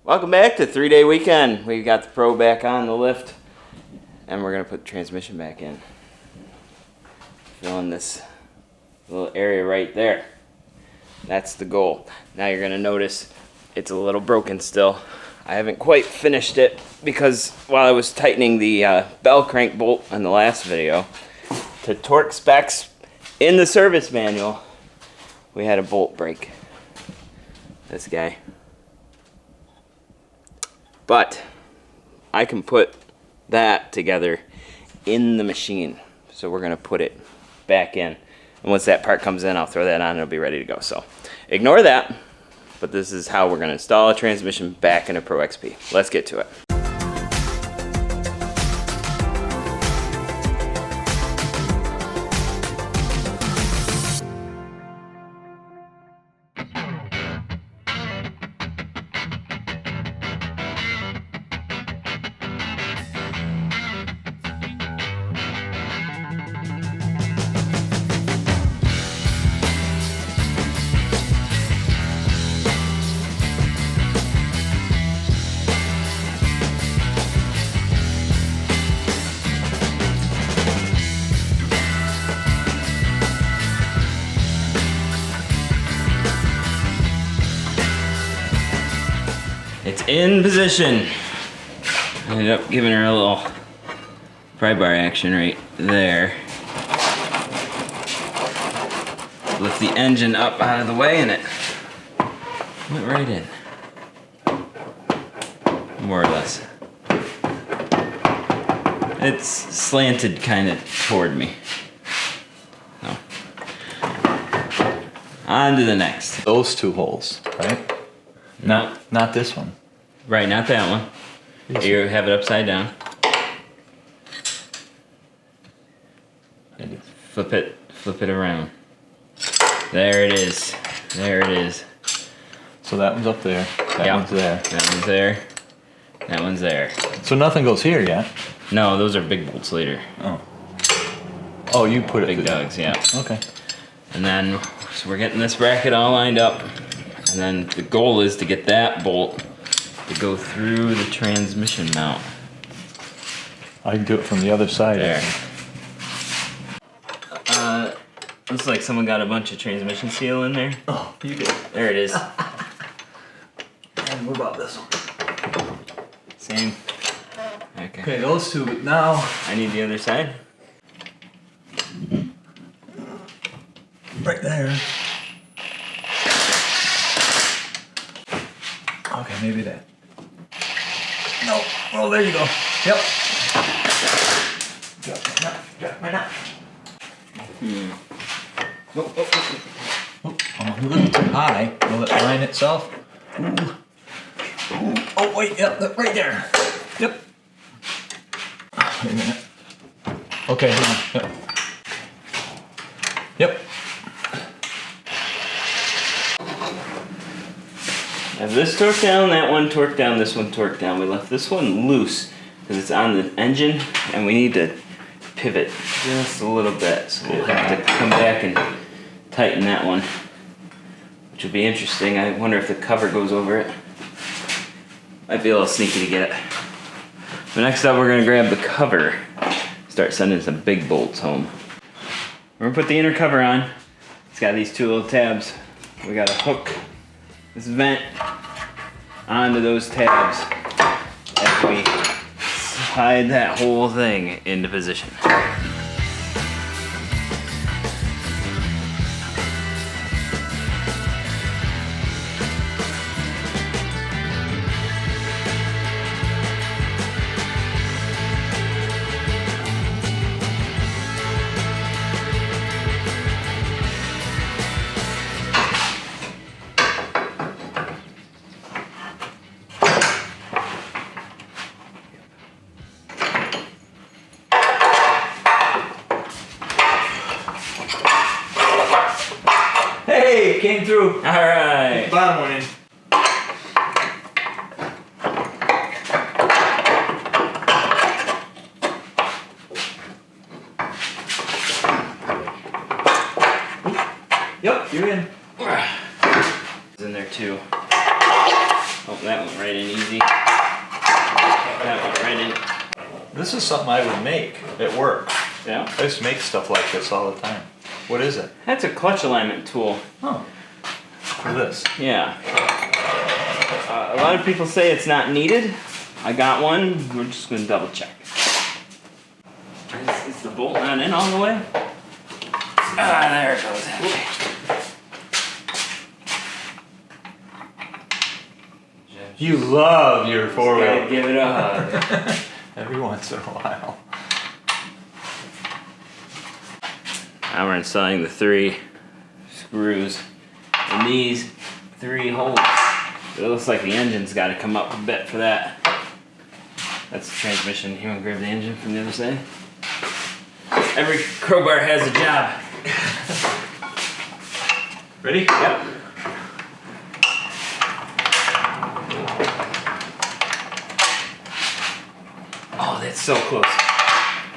Welcome back to 3-day weekend. We got the Pro back on the lift, and we're gonna put the transmission back in. Filling this little area right there. That's the goal. Now you're gonna notice it's a little broken still. I haven't quite finished it because while I was tightening the bell crank bolt on the last video, to torque specs in the service manual, we had a bolt break. This guy. But I can put that together in the machine. So we're gonna put it back in. And once that part comes in, I'll throw that on and it'll be ready to go. So ignore that, but this is how we're gonna install a transmission back in a Pro XP. Let's get to it. It's in position. I ended up giving her a little pry bar action right there. Lift the engine up out of the way and it went right in. More or less. It's slanted kind of toward me. So. On to the next. Those two holes, right? Not this one. Right, not that one. You have it upside down. Flip it around. There it is. There it is. So that one's up there. That one's there. That one's there. That one's there. So nothing goes here yet? No, those are big bolts later. Oh. Oh, you put it Big dogs, yeah. Okay. And then, so we're getting this bracket all lined up. And then the goal is to get that bolt to go through the transmission mount. I can do it from the other side. There. Looks like someone got a bunch of transmission seal in there. Oh, you did. There it is. And what about this one? Same. Okay. Okay, those two, but now... I need the other side. Right there. Okay, maybe that. No. Oh, there you go. Yep. Drop my knot. Oh, I'm a little too high. Will it line itself? Ooh. Ooh. Oh, wait, yep, right there. Yep. Wait a minute. Okay, hang on. Yep. Have this torqued down, that one torqued down, this one torqued down. We left this one loose because it's on the engine and we need to pivot just a little bit. So we'll have to come back and tighten that one, which will be interesting. I wonder if the cover goes over it. Might be a little sneaky to get it. But next up we're gonna grab the cover, start sending some big bolts home. We're gonna put the inner cover on. It's got these two little tabs. We gotta hook this vent onto those tabs as we slide that whole thing into position. Hey, it came through. All right. Bottom one in. Yep, you're in. It's in there too. Oh, that went right and easy. That went right in. This is something I would make at work. Yeah. I used to make stuff like this all the time. What is it? That's a clutch alignment tool. Oh. For this. Yeah. A lot of people say it's not needed. I got one. We're just going to double check. Is the bolt not in all the way? Ah, there it goes. You love your Gotta four-wheel. give it a hug. Every once in a while. Now we're installing the 3 screws in these 3 holes. It looks like the engine's got to come up a bit for that. That's the transmission. You want to grab the engine from the other side? Every crowbar has a job. Ready? Yep. Oh, that's so close.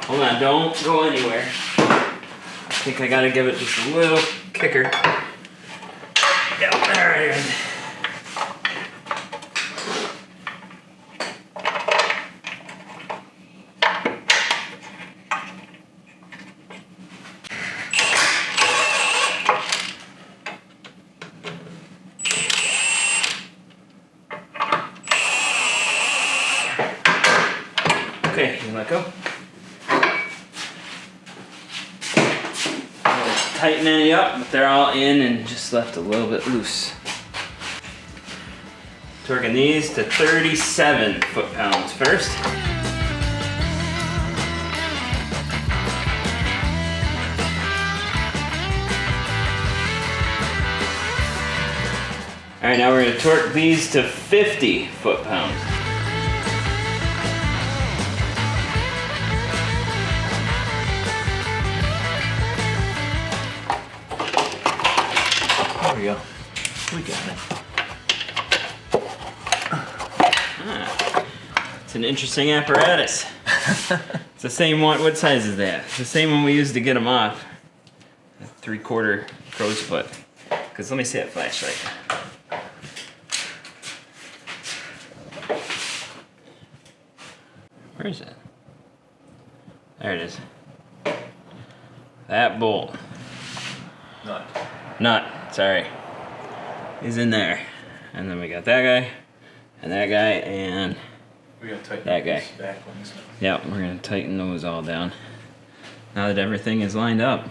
Hold on, don't go anywhere. I think I gotta give it just a little kicker. Yep, there it is. Okay, you let go. Tighten any up, but they're all in and just left a little bit loose. Torquing these to 37 foot-pounds first. All right, now we're gonna torque these to 50 foot-pounds. There we go. We got it. It's an interesting apparatus. It's the same one. What size is that? It's the same one we used to get them off. A 3/4 crow's foot. Because let me see that flashlight. Where is it? There it is. That bolt. Nut, sorry. Is in there. And then we got that guy, and that guy, and We gotta tighten that guy. these back ones. Yeah, we're gonna tighten those all down. Now that everything is lined up.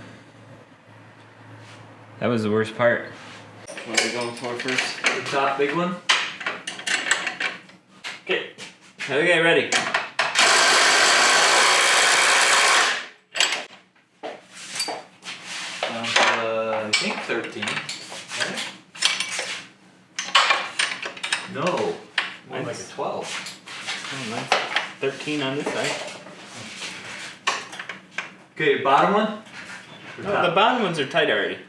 That was the worst part. What are we going for first? The top big one? Okay. Okay, ready. I think 13. Right? No. More like a 12. Oh, nice. 13 on this side. Okay, bottom one? Or No, top? the bottom ones are tight already.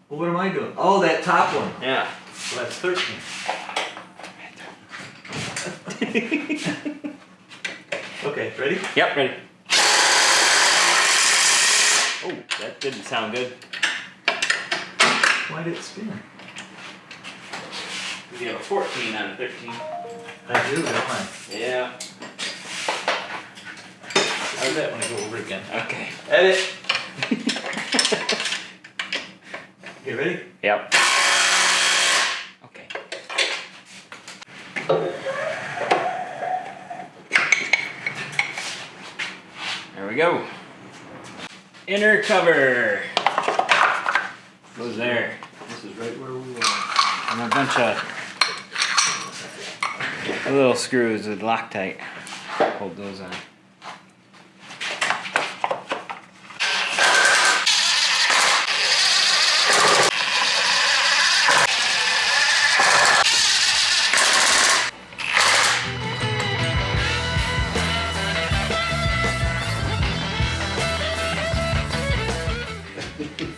Well, what am I doing? Oh, that top one. Yeah. Well, that's 13. Okay, ready? Yep, ready. Oh, that didn't sound good. Why did it spin? We have a 14 on a 13. I do, don't I? Yeah. How's that when I go over again? Okay. Edit! Okay, ready? Yep. Okay. There we go. Inner cover. Goes there. This is right where we were. And a bunch of little screws with Loctite. Hold those on.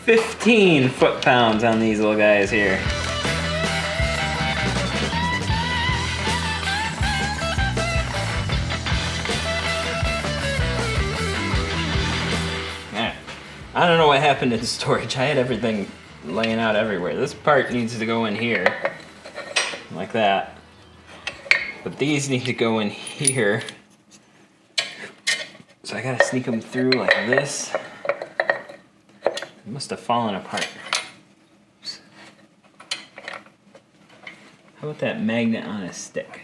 "15 foot-pounds on these little guys here. Yeah. I don't know what happened in storage. I had everything laying out everywhere. This part needs to go in here, like that. But these need to go in here. So I gotta sneak them through like this. It must have fallen apart. Oops. How about that magnet on a stick?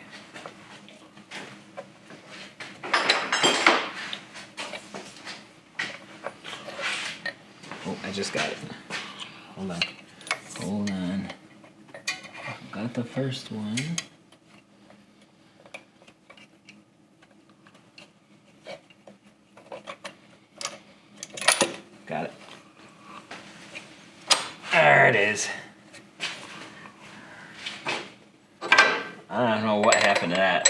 Oh, I just got it. Hold on. Hold on. Got the first one. Got it. There it is. I don't know what happened to that.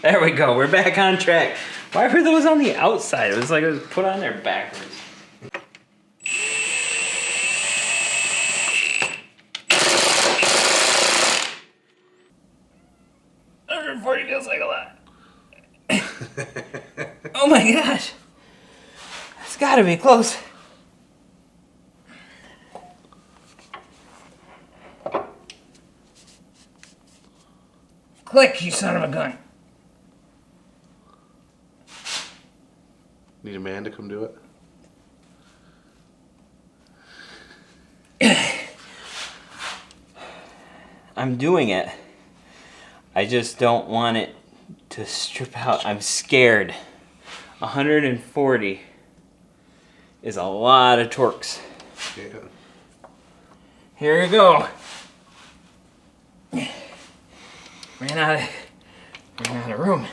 There we go. We're back on track. Why were those on the outside? It was like it was put on there backwards. Feels like a lot. Oh my gosh. It's gotta be close. Click, you son of a gun. Need a man to come do it? I'm doing it. I just don't want it to strip out. I'm scared. 140 is a lot of torques. Yeah. Here we go. Ran out of room.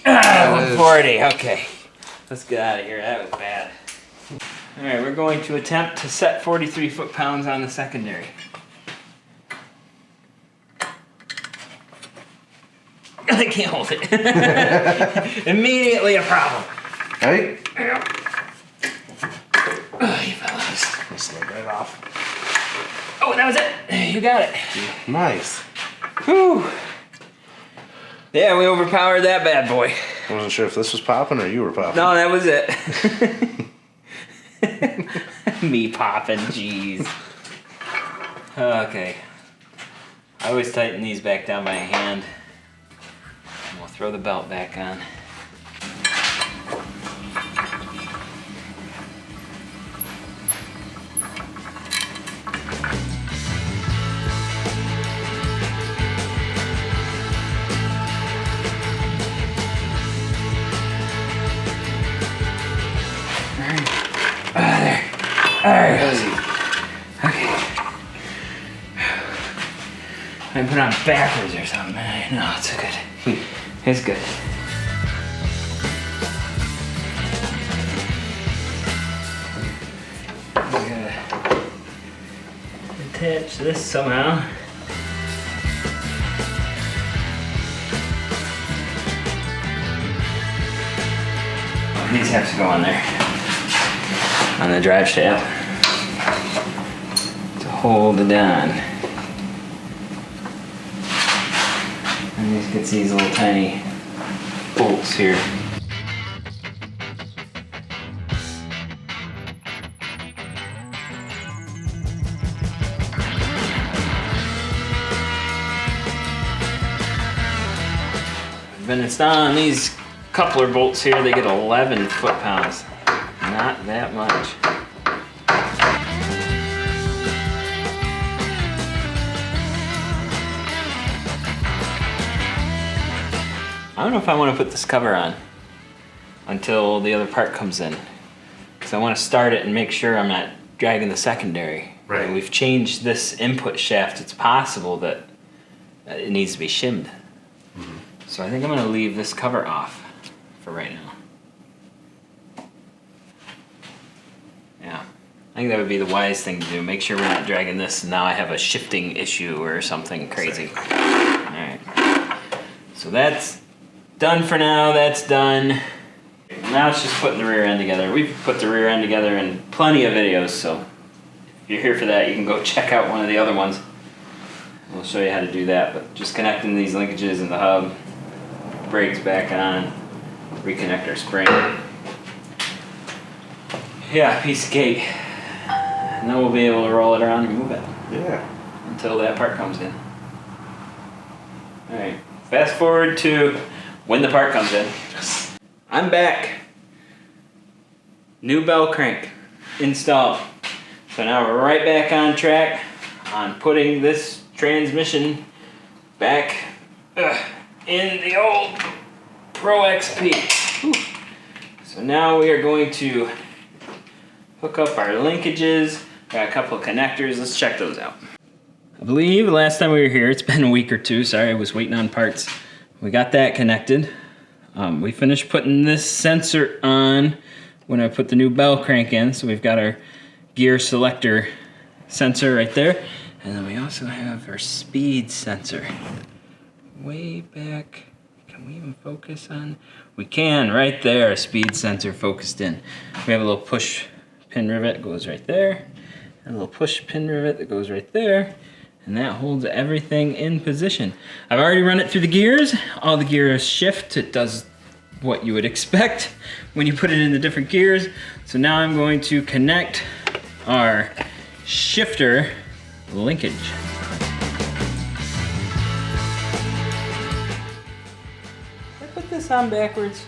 140, okay. Let's get out of here, that was bad. All right, we're going to attempt to set 43 foot-pounds on the secondary. I can't hold it. Immediately a problem. Hey? Oh, you fellas. Slip right off. Oh, that was it. You got it. Nice. Whew. Yeah, we overpowered that bad boy. I wasn't sure if this was popping or you were popping. No, that was it. Me popping, jeez. Okay. I always tighten these back down by hand. And we'll throw the belt back on. Alright. Okay. I put it on backwards or something. No, it's good. It's good. We gotta attach this somehow. These have to go on there. On the drive shaft to hold it on. And these gets these little tiny bolts here. I've been installing these coupler bolts here. They get 11 foot-pounds. Not that much. I don't know if I want to put this cover on until the other part comes in. Because I want to start it and make sure I'm not dragging the secondary. Right. And we've changed this input shaft. It's possible that it needs to be shimmed. Mm-hmm. So I think I'm going to leave this cover off for right now. Yeah, I think that would be the wise thing to do. Make sure we're not dragging this and now I have a shifting issue or something crazy. Alright, so that's done for now, that's done. Now it's just putting the rear end together. We've put the rear end together in plenty of videos, so if you're here for that, you can go check out one of the other ones. We'll show you how to do that, but just connecting these linkages in the hub, brakes back on, reconnect our spring. Yeah, piece of cake. And then we'll be able to roll it around and move it. Yeah. until that part comes in. Alright, fast forward to when the part comes in. I'm back. New bell crank installed. So now we're right back on track on putting this transmission back in the old Pro XP. Whew. So now we are going to hook up our linkages. Got a couple of connectors. Let's check those out. I believe last time we were here, it's been a week or two. Sorry, I was waiting on parts. We got that connected. We finished putting this sensor on when I put the new bell crank in. So we've got our gear selector sensor right there. And then we also have our speed sensor. Way back. Can we even focus on? We can, right there, speed sensor focused in. We have a little push pin rivet that goes right there. And a little push pin rivet that goes right there. And that holds everything in position. I've already run it through the gears. All the gears shift. It does what you would expect when you put it in the different gears. So now I'm going to connect our shifter linkage. Did I put this on backwards?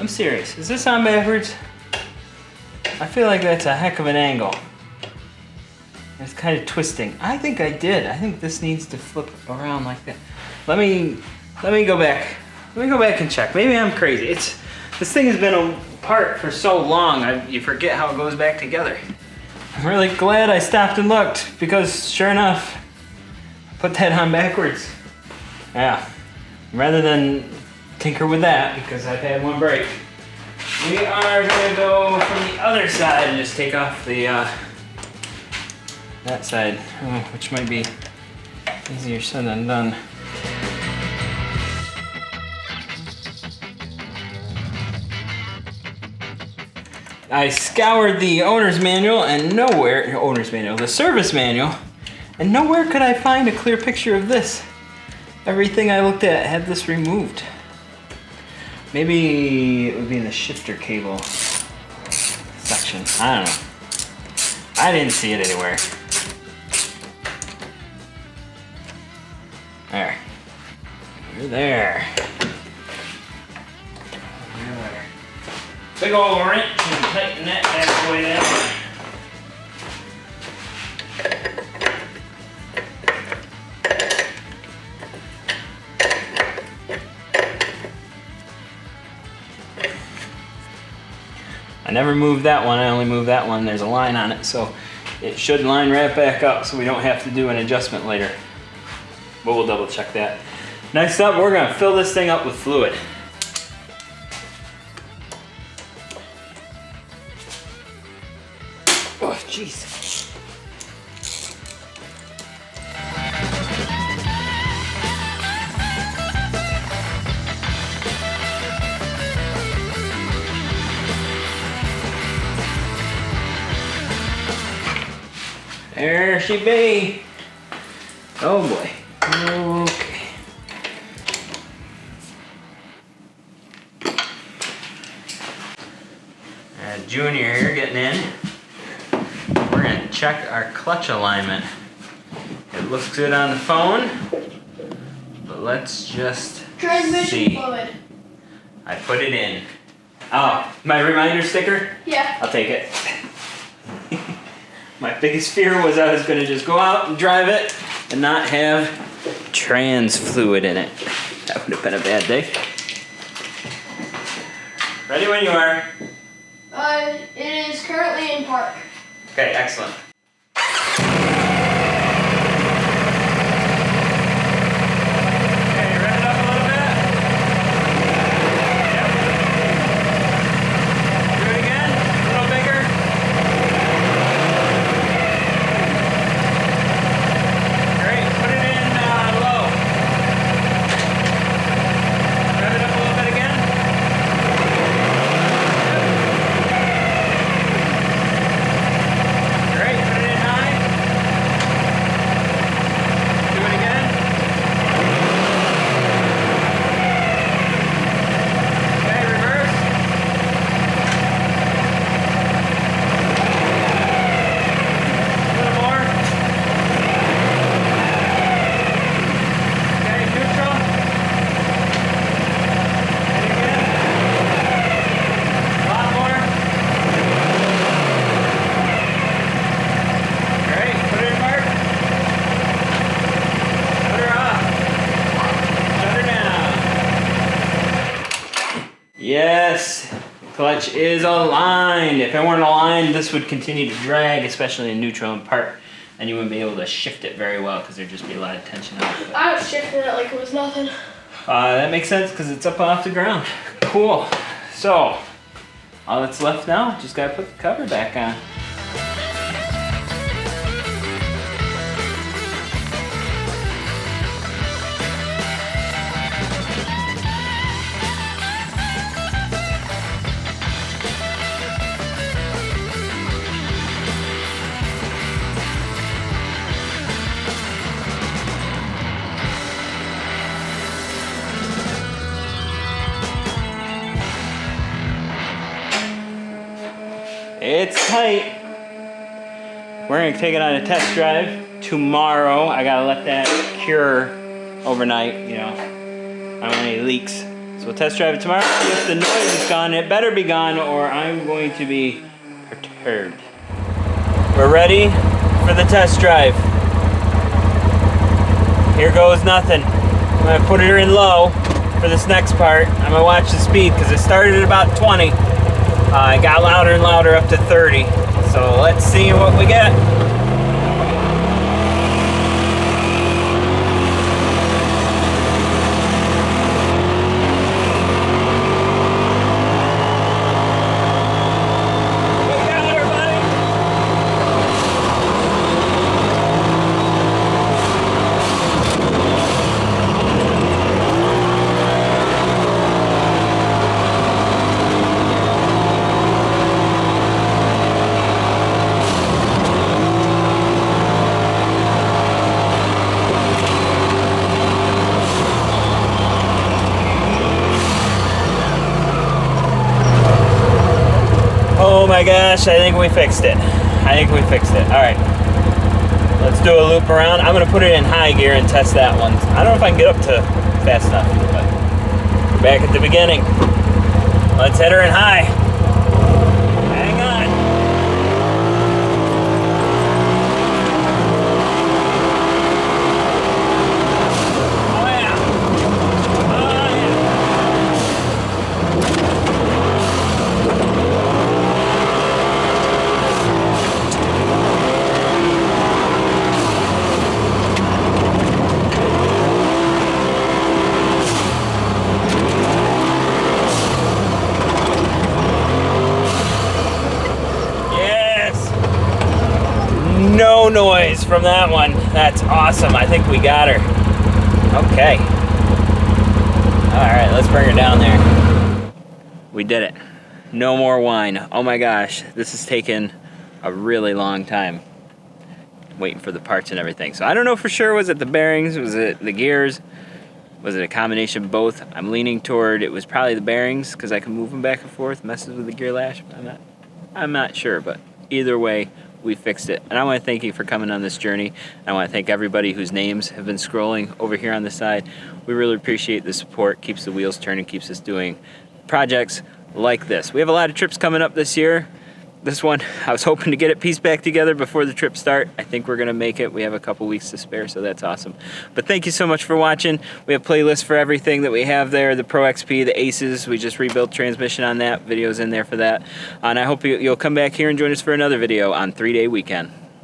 I'm serious. Is this on backwards? I feel like that's a heck of an angle. It's kind of twisting. I think I did. I think this needs to flip around like that. Let me go back. Let me go back and check. Maybe I'm crazy. This thing has been apart for so long, you forget how it goes back together. I'm really glad I stopped and looked because sure enough, I put that on backwards. Yeah, rather than tinker with that because I've had one break. We are gonna go from the other side and just take off the that side, which might be easier said than done. I scoured the owner's manual and the service manual, and nowhere could I find a clear picture of this. Everything I looked at had this removed. Maybe it would be in the shifter cable section. I don't know. I didn't see it anywhere. There. We're there. Big old wrench and tighten that back way down. I never moved that one, I only moved that one. There's a line on it, so it should line right back up so we don't have to do an adjustment later. But we'll double check that. Next up, we're gonna fill this thing up with fluid. Oh, jeez. There she be. Oh boy. Okay. Junior here getting in. We're gonna check our clutch alignment. It looks good on the phone, but let's just Transmission see. fluid. I put it in. Oh, my reminder sticker? Yeah. I'll take it. My biggest fear was I was gonna just go out and drive it and not have trans fluid in it. That would have been a bad day. Ready when you are. It is currently in park. Okay, excellent. Okay, rev it up a little bit. Yep. Do it again, a little bigger. Great, put it in low. Rev it up a little bit again. Great. Clutch is aligned. If it weren't aligned, this would continue to drag, especially in neutral and park, and you wouldn't be able to shift it very well because there'd just be a lot of tension out of it. I was shifting it like it was nothing. That makes sense because it's up off the ground. Cool. So, all that's left now, just gotta put the cover back on. It's tight. We're gonna take it on a test drive tomorrow. I gotta let that cure overnight, you know. I don't want any leaks. So we'll test drive it tomorrow. If the noise is gone, it better be gone or I'm going to be perturbed. We're ready for the test drive. Here goes nothing. I'm gonna put her in low for this next part. I'm gonna watch the speed because it started at about 20. It got louder and louder up to 30. So let's see what we get. Oh my gosh, I think we fixed it. All right, let's do a loop around. I'm gonna put it in high gear and test that one. I don't know if I can get up to fast enough, but we're back at the beginning. Let's hit her in high. Hang on. Oh yeah. Oh yeah. No noise from that one. That's awesome. I think we got her. Okay. All right, let's bring her down there. We did it. No more whine. Oh my gosh, this has taken a really long time waiting for the parts and everything. So I don't know for sure, was it the bearings? Was it the gears? Was it a combination of both? I'm leaning toward it was probably the bearings because I can move them back and forth, messes with the gear lash. I'm not sure, but either way, we fixed it. And I want to thank you for coming on this journey. I want to thank everybody whose names have been scrolling over here on the side. We really appreciate the support. Keeps the wheels turning, keeps us doing projects like this. We have a lot of trips coming up this year. This one, I was hoping to get it pieced back together before the trip start. I think we're gonna make it. We have a couple weeks to spare, so that's awesome. But thank you so much for watching. We have playlists for everything that we have there. The Pro XP, the Aces, we just rebuilt transmission on that. Videos in there for that. And I hope you'll come back here and join us for another video on 3-Day Weekend.